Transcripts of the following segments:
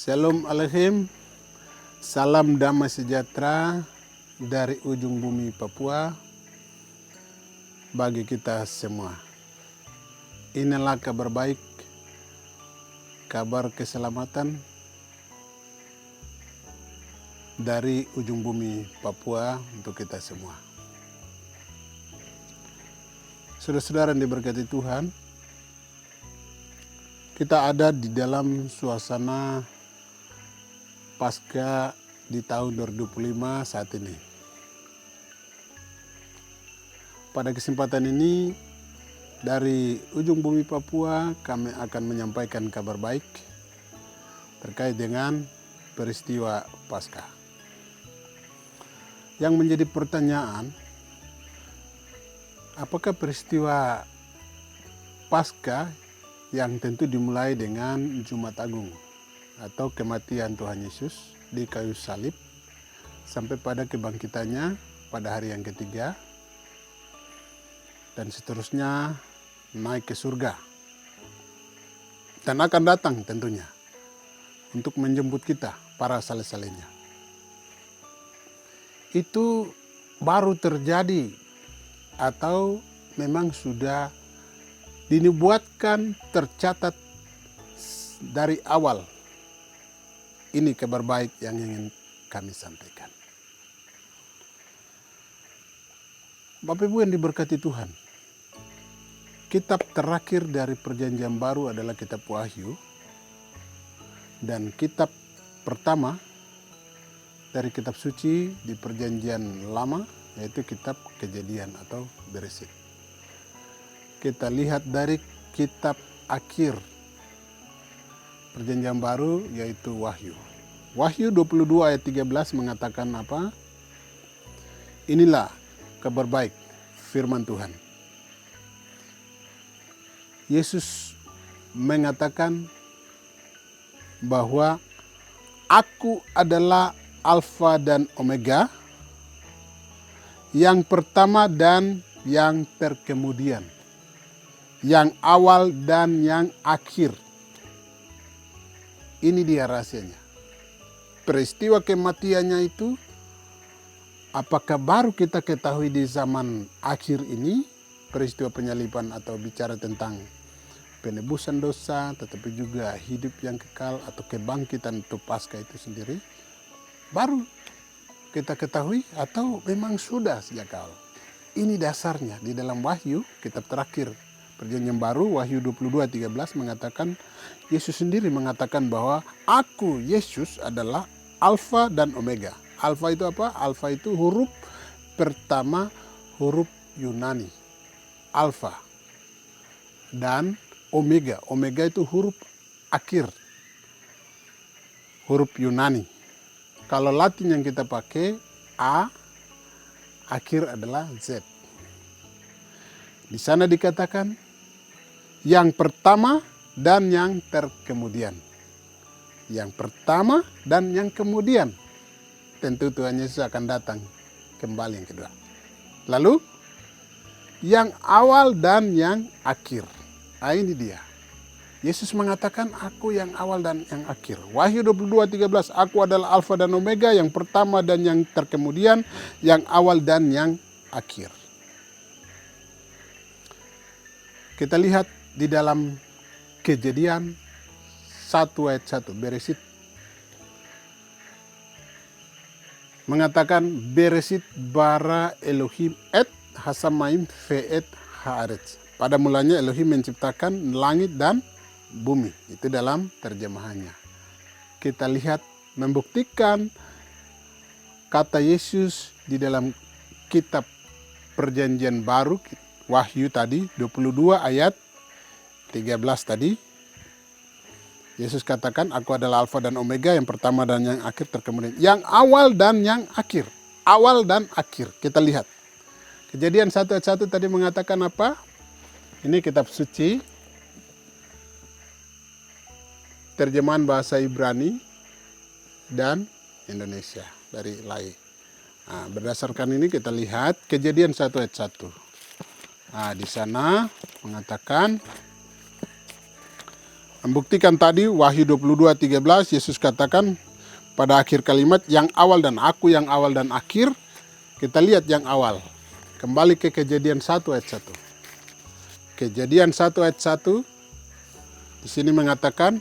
Shalom Alaikum, salam damai sejahtera dari ujung bumi Papua bagi kita semua. Inilah kabar baik, kabar keselamatan dari ujung bumi Papua untuk kita semua. Saudara-saudara yang diberkati Tuhan, kita ada di dalam suasana Pasca di tahun 2025 saat ini. Pada kesempatan ini, dari ujung bumi Papua kami akan menyampaikan kabar baik terkait dengan peristiwa Pasca. Yang menjadi pertanyaan, apakah peristiwa Pasca yang tentu dimulai dengan Jumat Agung atau kematian Tuhan Yesus di kayu salib sampai pada kebangkitannya pada hari yang ketiga dan seterusnya naik ke surga dan akan datang tentunya untuk menjemput kita para saleh-salehnya. Itu baru terjadi atau memang sudah dinubuatkan, tercatat dari awal. Ini kabar baik yang ingin kami sampaikan. Bapak Ibu yang diberkati Tuhan, kitab terakhir dari Perjanjian Baru adalah kitab Wahyu, dan kitab pertama dari kitab suci di Perjanjian Lama yaitu kitab Kejadian atau Beresit. Kita lihat dari kitab akhir Perjanjian Baru yaitu Wahyu. Wahyu 22 ayat 13 mengatakan apa? Inilah kabar baik firman Tuhan. Yesus mengatakan bahwa Aku adalah Alfa dan Omega, yang pertama dan yang terkemudian, yang awal dan yang akhir. Ini dia rahasianya. Peristiwa kematiannya itu apakah baru kita ketahui di zaman akhir ini, peristiwa penyaliban atau bicara tentang penebusan dosa, tetapi juga hidup yang kekal atau kebangkitan itu Paskah itu sendiri, baru kita ketahui atau memang sudah sejak awal. Ini dasarnya di dalam Wahyu, kitab terakhir Perjanjian Baru, Wahyu 22:13 mengatakan, Yesus sendiri mengatakan bahwa Aku, Yesus, adalah Alfa dan Omega. Alfa itu apa? Alfa itu huruf pertama, huruf Yunani. Alfa. Dan Omega. Omega itu huruf akhir. Huruf Yunani. Kalau Latin yang kita pakai, A, akhir adalah Z. Di sana dikatakan, yang pertama dan yang terkemudian. Yang pertama dan yang kemudian. Tentu Tuhan Yesus akan datang kembali yang kedua. Lalu, yang awal dan yang akhir. Nah, ini dia. Yesus mengatakan, Aku yang awal dan yang akhir. Wahyu 22:13, Aku adalah Alfa dan Omega, yang pertama dan yang terkemudian, yang awal dan yang akhir. Kita lihat di dalam Kejadian 1 ayat 1, Beresit. Mengatakan, Beresit bara Elohim et hasamaim ve'et haaretz. Pada mulanya Elohim menciptakan langit dan bumi. Itu dalam terjemahannya. Kita lihat membuktikan kata Yesus di dalam kitab Perjanjian Baru, Wahyu tadi, 22 ayat 13 tadi. Yesus katakan, Aku adalah Alfa dan Omega, yang pertama dan yang akhir terkemudian. Yang awal dan yang akhir. Awal dan akhir. Kita lihat. Kejadian 1 ayat 1 tadi mengatakan apa? Ini kitab suci. Terjemahan bahasa Ibrani dan Indonesia dari LAI. Nah, berdasarkan ini kita lihat Kejadian 1 ayat 1. Nah, di sana mengatakan Membuktikan tadi Wahyu 22:13 Yesus katakan pada akhir kalimat yang awal dan aku yang awal dan akhir. Kita lihat yang awal. Kembali ke Kejadian 1 ayat 1. Kejadian 1 ayat 1 di sini mengatakan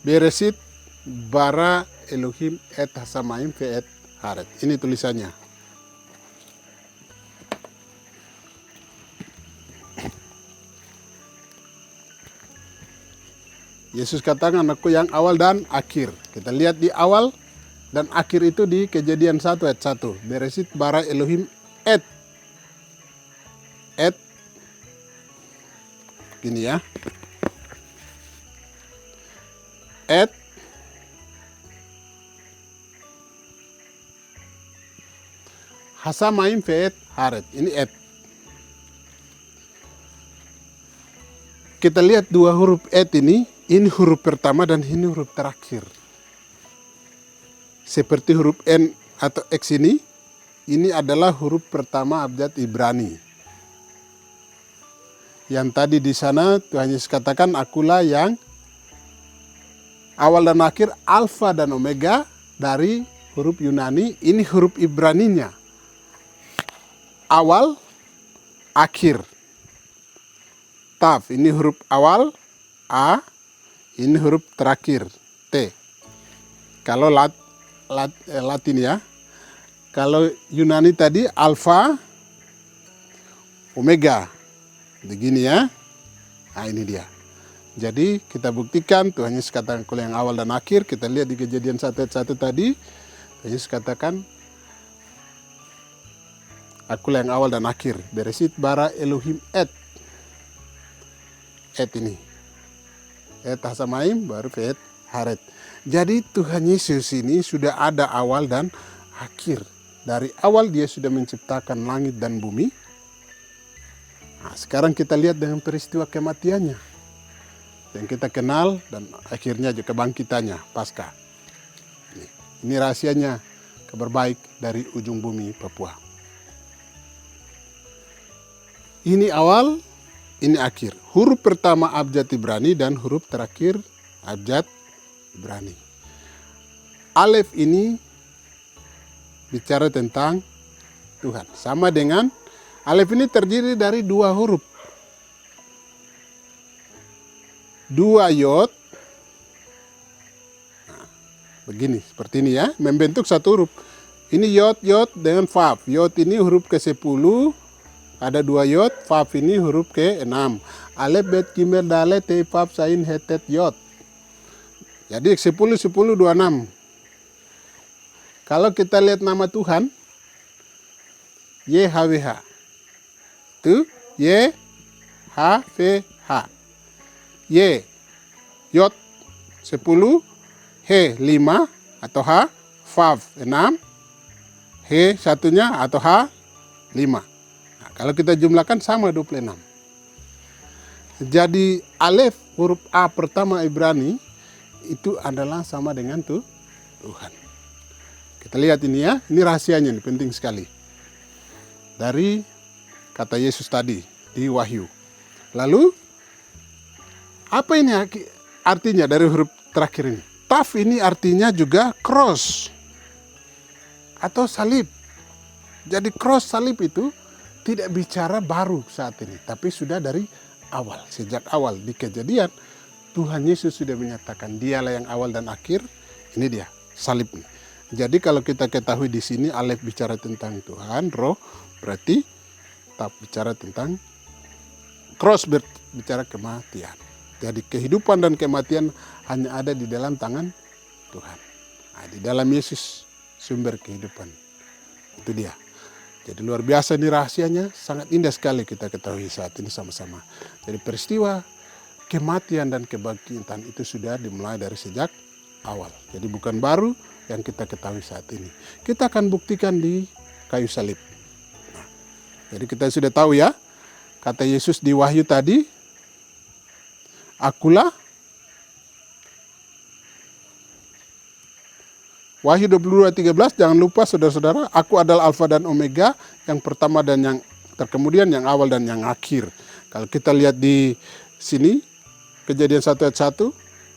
Beresit bara Elohim et hasamaim ve et haret. Ini tulisannya. Yesus katakan aku yang awal dan akhir. Kita lihat di awal dan akhir itu di Kejadian 1 ayat 1. Beresit bara Elohim et. Gini ya. Et. Hasamaim ve et haret. Ini et. Kita lihat dua huruf et ini huruf pertama dan ini huruf terakhir. Seperti huruf N atau X ini adalah huruf pertama abjad Ibrani. Yang tadi di sana Tuhan Yesus katakan akulah yang awal dan akhir, alfa dan omega dari huruf Yunani, ini huruf Ibraninya. Awal, akhir. Taf, ini huruf awal, A. Ini huruf terakhir, T. Kalau Latin ya. Kalau Yunani tadi alfa, omega. Begini ya. Nah ini dia. Jadi kita buktikan Tuhan Yesus katakan kalau yang awal dan akhir. Kita lihat di Kejadian 1 ayat 1 tadi. Tuhan Yesus katakan akulah yang awal dan akhir. Beresit bara Elohim et. Et ini. Et hasamaim baru et haret. Jadi Tuhan Yesus ini sudah ada awal dan akhir. Dari awal dia sudah menciptakan langit dan bumi. Nah, sekarang kita lihat dengan peristiwa kematiannya. Yang kita kenal dan akhirnya juga kebangkitannya, Paskah. Ini rahasianya kabar baik dari ujung bumi Papua. Ini awal, ini akhir. Huruf pertama abjad Ibrani dan huruf terakhir abjad Ibrani. Alef ini bicara tentang Tuhan. Sama dengan alef ini terdiri dari dua huruf. Dua yod. Nah, begini, seperti ini ya. Membentuk satu huruf. Ini yod dengan vav. Yod ini huruf ke-10. Ada dua yod, vav ini huruf ke-6. Alef, bet, gimel, dalet, te, vav, sain, hetet, yod. Jadi 10, 10, 26. Kalau kita lihat nama Tuhan, YHWH. Itu YHWH. Y, yod 10, He 5 atau H, vav 6, He satunya atau H 5. Kalau kita jumlahkan sama 26. Jadi alef huruf A pertama Ibrani itu adalah sama dengan Tuhan. Kita lihat ini ya, ini rahasianya, ini penting sekali. Dari kata Yesus tadi di Wahyu. Lalu apa ini artinya dari huruf terakhir ini? Taf ini artinya juga cross atau salib. Jadi cross salib itu tidak bicara baru saat ini, tapi sudah dari awal. Sejak awal di Kejadian, Tuhan Yesus sudah menyatakan dialah yang awal dan akhir. Ini dia, salib ini. Jadi kalau kita ketahui di sini alef bicara tentang Tuhan, roh berarti taf bicara tentang cross bicara kematian. Jadi kehidupan dan kematian hanya ada di dalam tangan Tuhan. Nah, di dalam Yesus sumber kehidupan. Itu dia. Jadi luar biasa ini rahasianya, sangat indah sekali kita ketahui saat ini sama-sama. Jadi peristiwa kematian dan kebangkitan itu sudah dimulai dari sejak awal. Jadi bukan baru yang kita ketahui saat ini. Kita akan buktikan di kayu salib. Nah, jadi kita sudah tahu ya, kata Yesus di Wahyu tadi, akulah, Wahyu 22:13, jangan lupa saudara-saudara, aku adalah Alfa dan Omega, yang pertama dan yang terkemudian yang awal dan yang akhir. Kalau kita lihat di sini, Kejadian 1 ayat 1,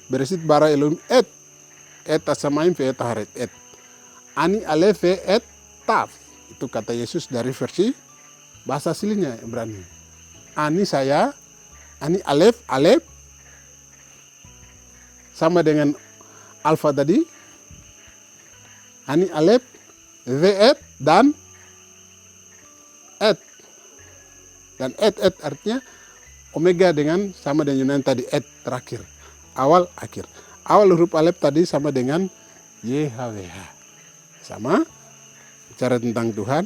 Beresit bara Elohim et asamaim ve et haret et. Ani alef ve et taf. Itu kata Yesus dari versi bahasa aslinya Ibrani. Ani saya, ani alef, sama dengan alfa tadi. Ani alef, ve et, dan et. Dan et artinya omega dengan sama dengan Yunan tadi, et terakhir. Awal, akhir. Awal huruf alef tadi sama dengan YHWH. Sama, bicara tentang Tuhan.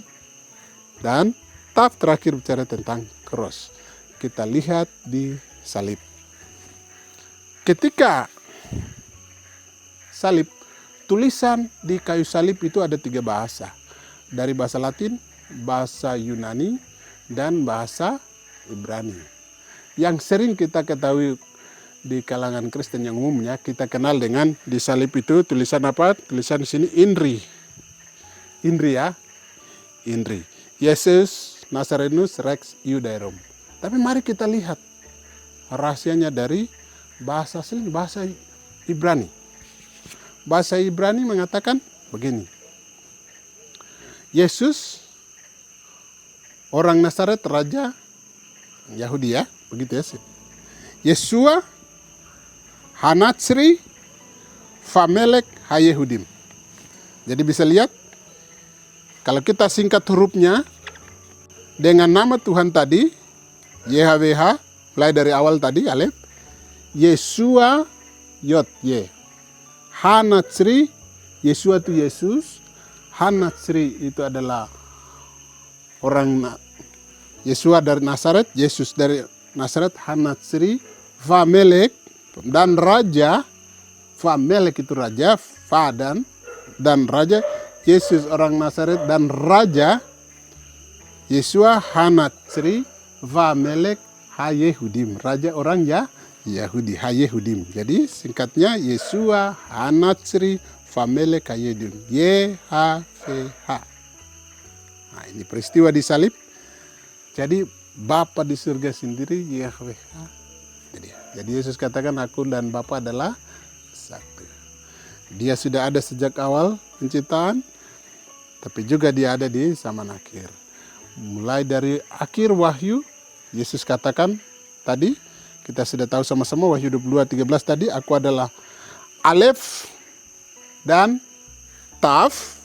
Dan taf terakhir bicara tentang cross. Kita lihat di salib. Ketika salib, tulisan di kayu salib itu ada 3 bahasa. Dari bahasa Latin, bahasa Yunani, dan bahasa Ibrani. Yang sering kita ketahui di kalangan Kristen yang umumnya, kita kenal dengan di salib itu tulisan apa? Tulisan di sini INRI. INRI ya. INRI. Yesus Nazarenus Rex Iudaeum. Tapi mari kita lihat rahasianya dari bahasa asli, bahasa Ibrani. Bahasa Ibrani mengatakan begini. Yesus orang Nazaret, raja Yahudi ya, begitu ya. Yesua Hanatsri Famelek Hayehudim. Jadi bisa lihat, kalau kita singkat hurufnya dengan nama Tuhan tadi, YHWH, mulai dari awal tadi, Alef, Yesua Yod Ye. Hanatsri, Yesua itu Yesus, Hanatsri itu adalah orang Yesua dari Nazaret, Yesus dari Nazaret, Hanatsri, Famelek, dan raja. Famelek itu raja, Fa dan raja. Yesus orang Nazaret dan raja. Yesua Hanatsri, Famelek Hayehudim, raja orang Yahudi, Hayehudim. Jadi singkatnya Yesua Hanatsri Famelek Hayehudim, YHVH. Nah, ini peristiwa di salib. Jadi Bapa di surga sendiri YHWH. Jadi Yesus katakan aku dan Bapa adalah satu. Dia sudah ada sejak awal penciptaan, tapi juga dia ada di zaman akhir. Mulai dari akhir Wahyu, Yesus katakan tadi, kita sudah tahu sama-sama Wahyu 22:13 tadi, aku adalah Alef dan Taf,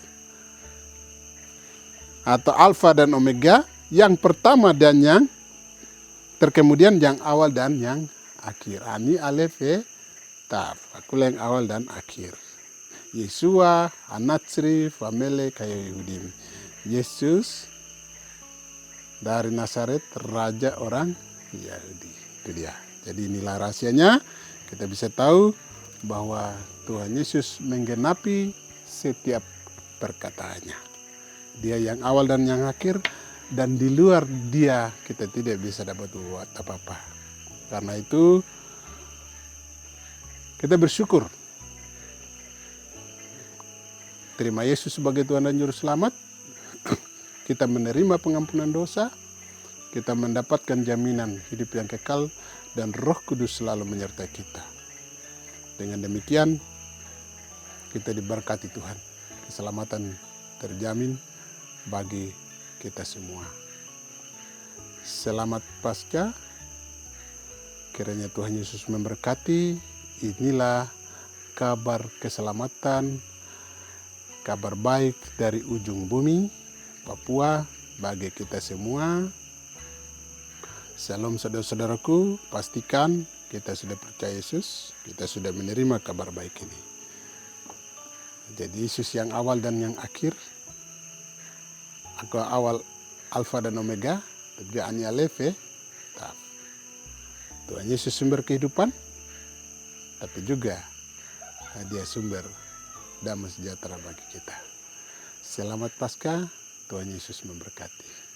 atau Alfa dan Omega, yang pertama dan yang terkemudian, yang awal dan yang akhir. Ani Alef Taf, akulah yang awal dan akhir. Yesua Hanatsri Famelek Hayehudim. Yesus dari Nazaret, raja orang Yahudi. Itu dia. Jadi inilah rahasianya. Kita bisa tahu bahwa Tuhan Yesus menggenapi setiap perkataannya. Dia yang awal dan yang akhir, dan di luar dia kita tidak bisa dapat buat apa-apa. Karena itu kita bersyukur. Terima Yesus sebagai Tuhan dan Juru Selamat. Kita menerima pengampunan dosa. Kita mendapatkan jaminan hidup yang kekal, dan Roh Kudus selalu menyertai kita. Dengan demikian kita diberkati Tuhan. Keselamatan terjamin bagi kita semua. Selamat Paskah. Kiranya Tuhan Yesus memberkati. Inilah kabar keselamatan, kabar baik dari ujung bumi, Papua, bagi kita semua. Shalom saudara-saudaraku, pastikan kita sudah percaya Yesus, kita sudah menerima kabar baik ini. Jadi Yesus yang awal dan yang akhir, aku awal Alfa dan Omega, tapi Ani Alef Taf. Tuhan Yesus sumber kehidupan, tapi juga dia sumber damai sejahtera bagi kita. Selamat Paskah, Tuhan Yesus memberkati.